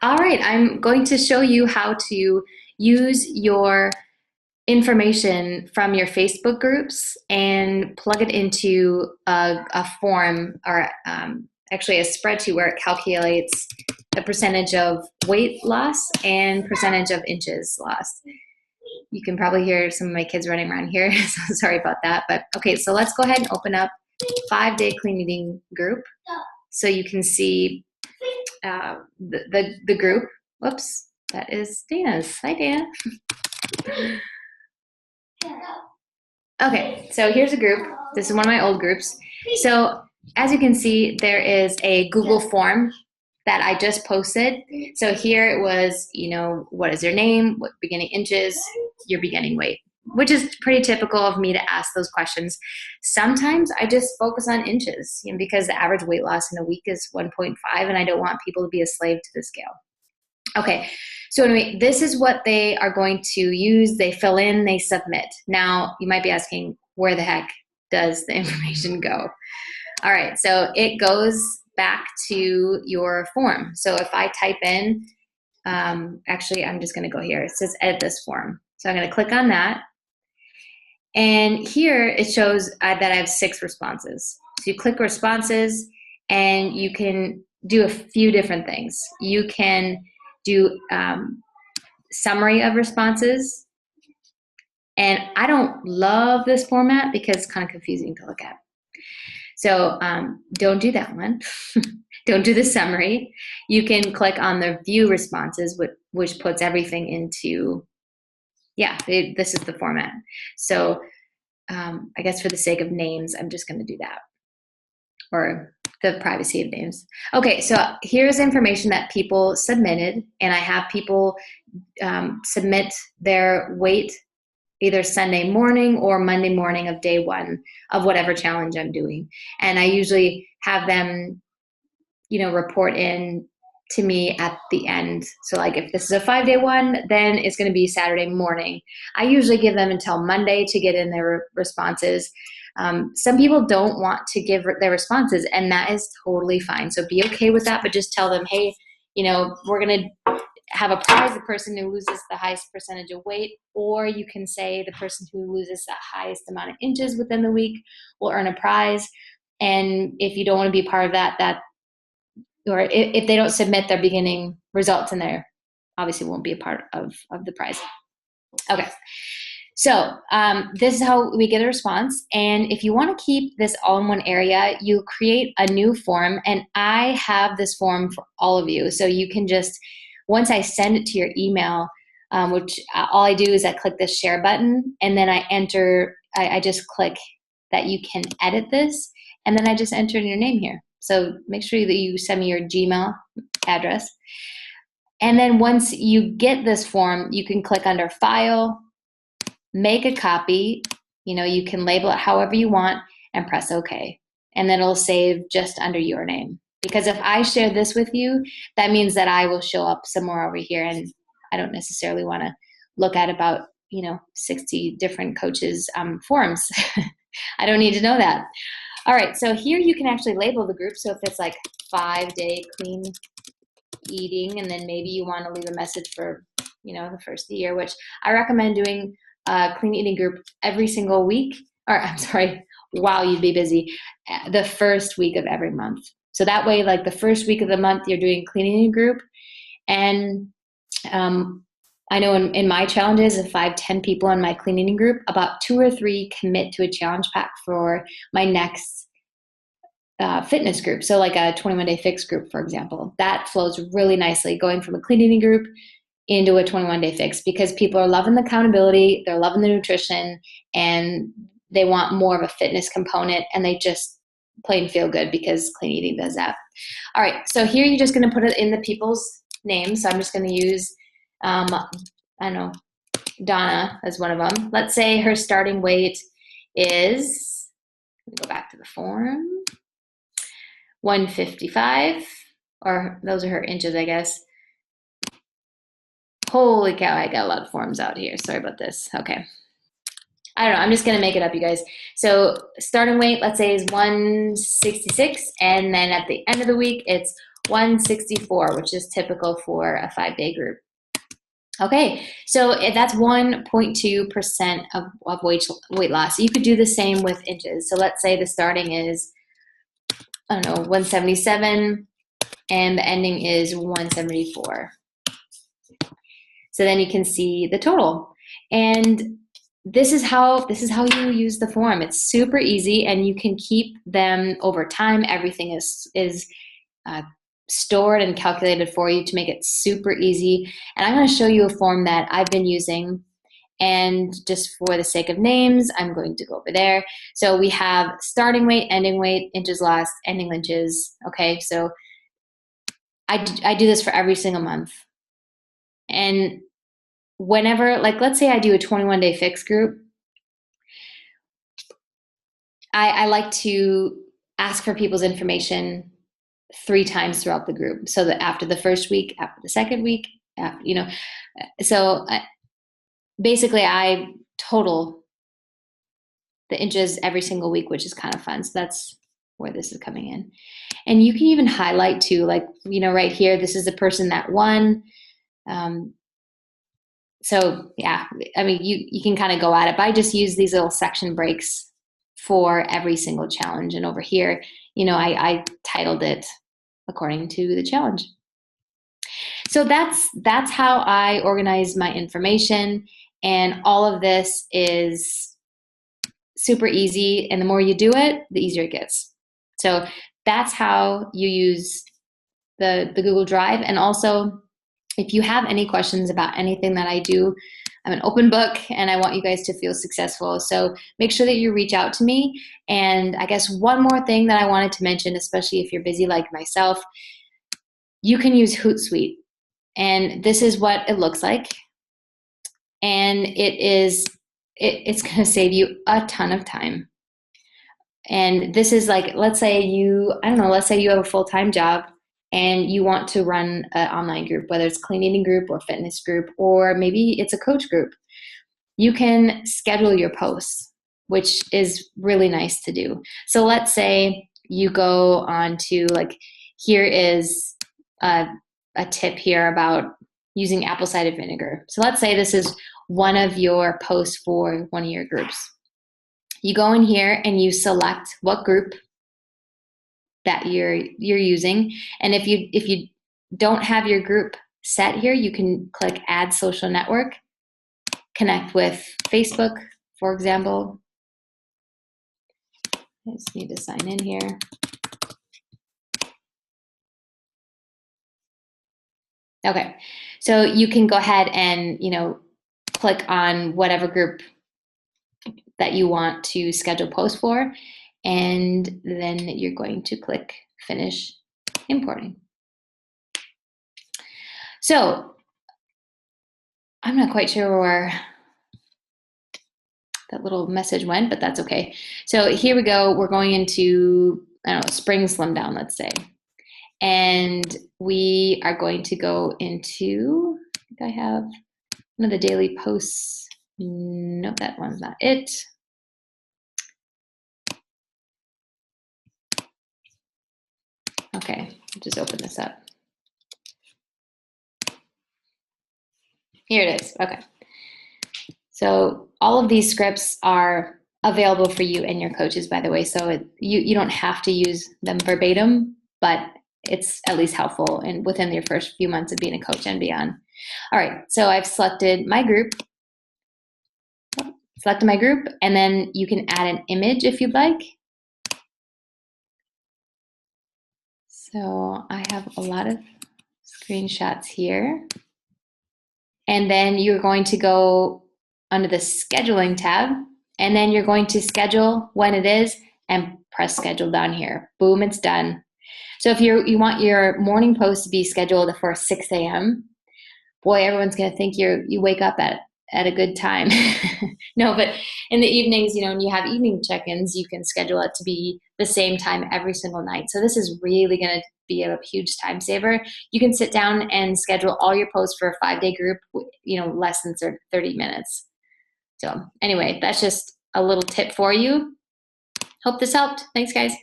All right, I'm going to show you how to use your information from your Facebook groups and plug it into a form or actually a spreadsheet where it calculates the percentage of weight loss and percentage of inches lost. You can probably hear some of my kids running around here, so sorry about that. But okay, so let's go ahead and open up 5-day clean eating group so you can see the group. Whoops, that is Dana's. Hi, Dana. Okay, so here's a group. This is one of my old groups. So as you can see, there is a Google form that I just posted. So here it was, what is your name, what beginning inches, your beginning weight, which is pretty typical of me to ask those questions. Sometimes I just focus on inches, because the average weight loss in a week is 1.5, and I don't want people to be a slave to the scale. Okay, so anyway, this is what they are going to use. They fill in, they submit. Now, you might be asking, where the heck does the information go? All right, so it goes back to your form. So if I type in, actually, I'm just gonna go here. It says edit this form. So I'm gonna click on that. And here it shows that I have 6 responses. So you click responses and you can do a few different things. You can do summary of responses. And I don't love this format because it's kind of confusing to look at. So don't do that one. Don't do the summary. You can click on the view responses, which puts everything into, this is the format. So I guess for the sake of names, I'm just going to do that, or the privacy of names. Okay, so here's information that people submitted, and I have people submit their weight either Sunday morning or Monday morning of day 1 of whatever challenge I'm doing. And I usually have them, report in to me at the end. So like if this is a 5-day one, then it's going to be Saturday morning. I usually give them until Monday to get in their responses. Some people don't want to give their responses, and that is totally fine. So be okay with that, but just tell them, hey, we're going to have a prize, the person who loses the highest percentage of weight, or you can say the person who loses the highest amount of inches within the week will earn a prize. And if you don't want to be part of that, or if they don't submit their beginning results in there, obviously won't be a part of the prize. Okay. So this is how we get a response. And if you want to keep this all in one area, you create a new form. And I have this form for all of you. So you can just, once I send it to your email, which all I do is I click the share button, and then I just click that you can edit this, and then I just enter in your name here. So make sure that you send me your Gmail address. And then once you get this form, you can click under File, make a copy, you can label it however you want, and press OK. And then it'll save just under your name. Because if I share this with you, that means that I will show up somewhere over here, and I don't necessarily want to look at about 60 different coaches' forums. I don't need to know that. All right, so here you can actually label the group. So if it's like 5-day clean eating, and then maybe you want to leave a message for the first year, which I recommend doing a clean eating group every single week, or I'm sorry, wow, you'd be busy, the first week of every month. So that way, like the first week of the month, you're doing clean eating group. And I know in my challenges of 5-10 people in my clean eating group, about 2 or 3 commit to a challenge pack for my next fitness group. So like a 21-day fix group, for example, that flows really nicely, going from a clean eating group into a 21-day fix, because people are loving the accountability, they're loving the nutrition, and they want more of a fitness component, and they just plain feel good because clean eating does that. All right, so here you're just going to put it in the people's names. So I'm just going to use, I don't know, Donna as one of them. Let's say her starting weight is, let me go back to the form, 155, or those are her inches, I guess. Holy cow, I got a lot of forms out here. Sorry about this. Okay. I don't know. I'm just going to make it up, you guys. So starting weight, let's say, is 166. And then at the end of the week, it's 164, which is typical for a 5-day group. Okay, so that's 1.2% of weight loss. You could do the same with inches. So let's say the starting is, I don't know, 177 and the ending is 174. So then you can see the total. And this is how you use the form. It's super easy, and you can keep them over time. Everything is stored and calculated for you to make it super easy. And I'm going to show you a form that I've been using. And just for the sake of names, I'm going to go over there. So we have starting weight, ending weight, inches lost, ending inches. Okay, so I do this for every single month. And whenever, like, let's say I do a 21-day fix group, I like to ask for people's information 3 times throughout the group. So that after the first week, after the second week, basically I total the inches every single week, which is kind of fun. So that's where this is coming in. And you can even highlight too, like, right here, this is the person that won. So yeah, I mean, you can kind of go at it, but I just use these little section breaks for every single challenge. And over here, I titled it according to the challenge. So that's how I organize my information. And all of this is super easy. And the more you do it, the easier it gets. So that's how you use the Google Drive. And also, if you have any questions about anything that I do, I'm an open book and I want you guys to feel successful. So make sure that you reach out to me. And I guess one more thing that I wanted to mention, especially if you're busy like myself, you can use Hootsuite. And this is what it looks like. And it's going to save you a ton of time. And this is like, let's say you have a full-time job and you want to run an online group, whether it's clean eating group or fitness group, or maybe it's a coach group. You can schedule your posts, which is really nice to do. So let's say you go on to, like, here is a tip here about using apple cider vinegar. So let's say this is one of your posts for one of your groups. You go in here and you select what group that you're using. And if you don't have your group set here, you can click Add Social Network, connect with Facebook, for example. I just need to sign in here. Okay, so you can go ahead and click on whatever group that you want to schedule posts for, and then you're going to click Finish Importing. So I'm not quite sure where that little message went, but that's okay. So here we go. We're going into, I don't know, Spring Slim Down, let's say. And we are going to go into, I think I have one of the daily posts. No, that one's not it. Okay, just open this up. Here it is. Okay. So all of these scripts are available for you and your coaches, by the way. So you don't have to use them verbatim, but it's at least helpful and within your first few months of being a coach and beyond. All right, so I've selected my group. And then you can add an image if you'd like. So I have a lot of screenshots here. And then you're going to go under the scheduling tab, and then you're going to schedule when it is and press schedule down here. Boom, it's done. So if you want your morning post to be scheduled for 6 a.m., boy, everyone's going to think you wake up at a good time. No, but in the evenings, when you have evening check-ins, you can schedule it to be the same time every single night. So this is really going to be a huge time saver. You can sit down and schedule all your posts for a 5-day group, less than 30 minutes. So anyway, that's just a little tip for you. Hope this helped. Thanks, guys.